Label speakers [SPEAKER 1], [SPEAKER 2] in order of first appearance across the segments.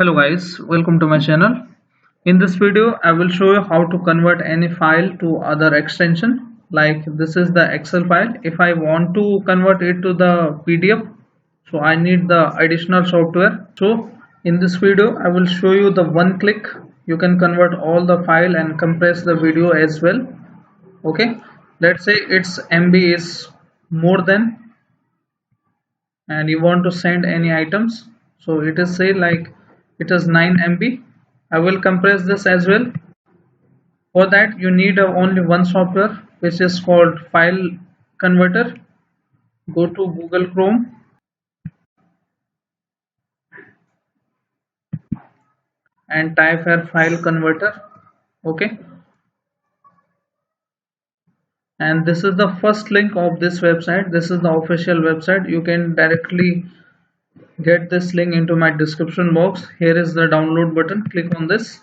[SPEAKER 1] Hello guys, welcome to my channel. In this video, I will show you how to convert any file to other extension. Like this is the Excel file. If I want to convert it to the PDF, so I need the additional software. So in this video, I will show you the one click. You can convert all the file and compress the video as well. Okay. Let's say its MB is more than and you want to send any items, so it is say like it is 9 MB. I will compress this as well. For that you need only one software which is called file converter. Go to Google Chrome and type here file converter. Okay, and this is the first link of this website. This is the official website. You can directly get this link into my description box. Here is the download button. Click on this.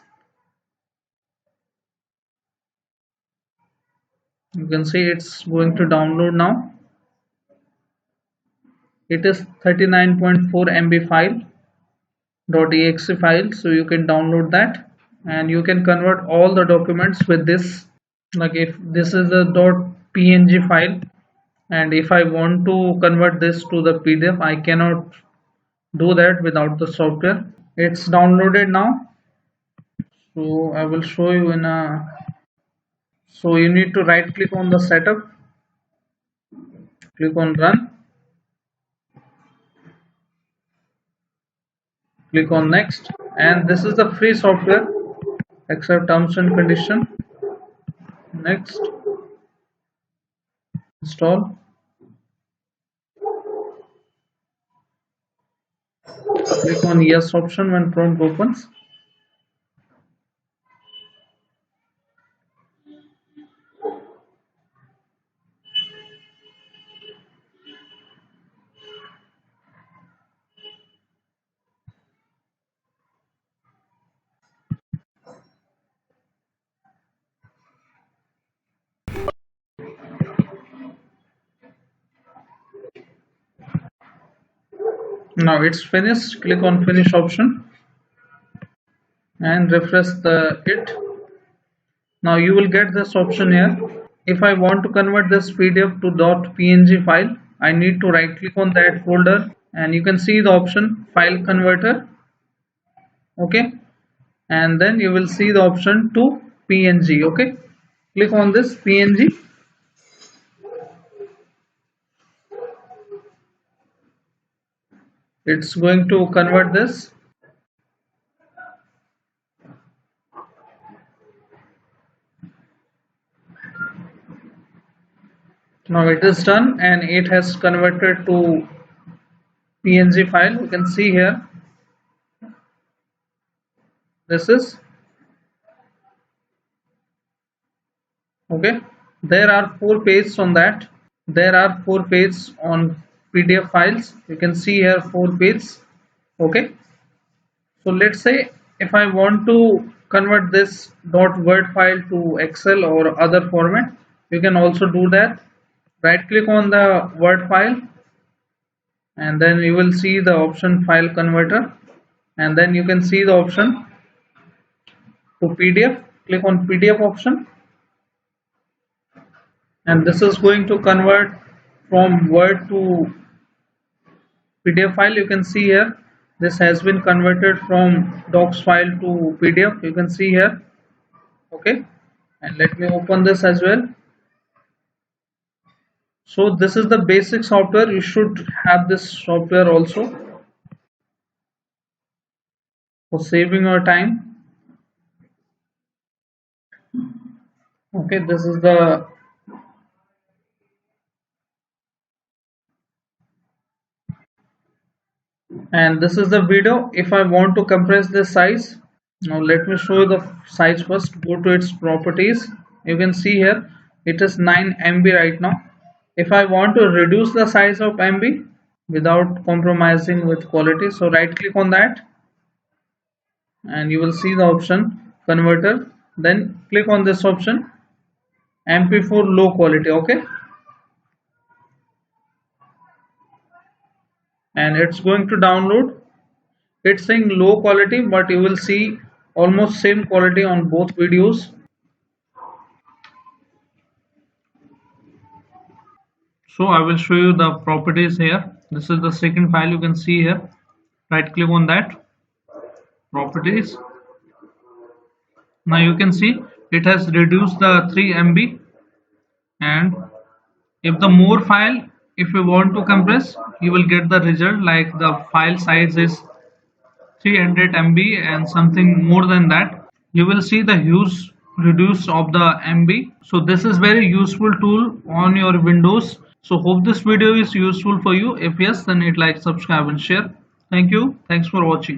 [SPEAKER 1] You can see it's going to download now. It is 39.4 MB file .exe file, so you can download that and you can convert all the documents with this. Like if this is a .png file and if I want to convert this to the PDF, I cannot do that without the software. It's downloaded now, so I will show you in a. So you need to right click on the setup, click on run, click on next, and this is the free software. Accept terms and condition. Next, install. Click on yes option when prompt opens. Now it's finished. Click on finish option and refresh it. Now you will get this option here. If I want to convert this PDF to .png file, I need to right click on that folder and you can see the option file converter. Okay, and then you will see the option to PNG. Okay, click on this PNG. It's going to convert this. Now it is done and it has converted to PNG file. You can see here. This is okay. There are 4 pages on that. There are 4 pages on PDF files. You can see here 4 pages. Okay. So let's say if I want to convert this .word file to Excel or other format, you can also do that. Right click on the Word file and then you will see the option file converter and then you can see the option to PDF. Click on PDF option and this is going to convert from Word to PDF file. You can see here this has been converted from docs file to PDF. You can see here. Okay, and let me open this as well. So this is the basic software. You should have this software also for saving your time. Okay, this is the and this is the video. If I want to compress this size, now let me show you the size first. Go to its properties. You can see here it is 9 MB right now. If I want to reduce the size of MB without compromising with quality, so right click on that and you will see the option converter. Then click on this option MP4 low quality. Okay, and it's going to download. It's saying low quality, but you will see almost same quality on both videos. So I will show you the properties here. This is the second file you can see here. Right click on that, properties. Now you can see it has reduced the 3 MB, and if the more file, if you want to compress, you will get the result like the file size is 300 MB and something more than that. You will see the huge reduce of the MB. So this is very useful tool on your Windows. So hope this video is useful for you. If yes, then hit like, subscribe and share. Thank you. Thanks for watching.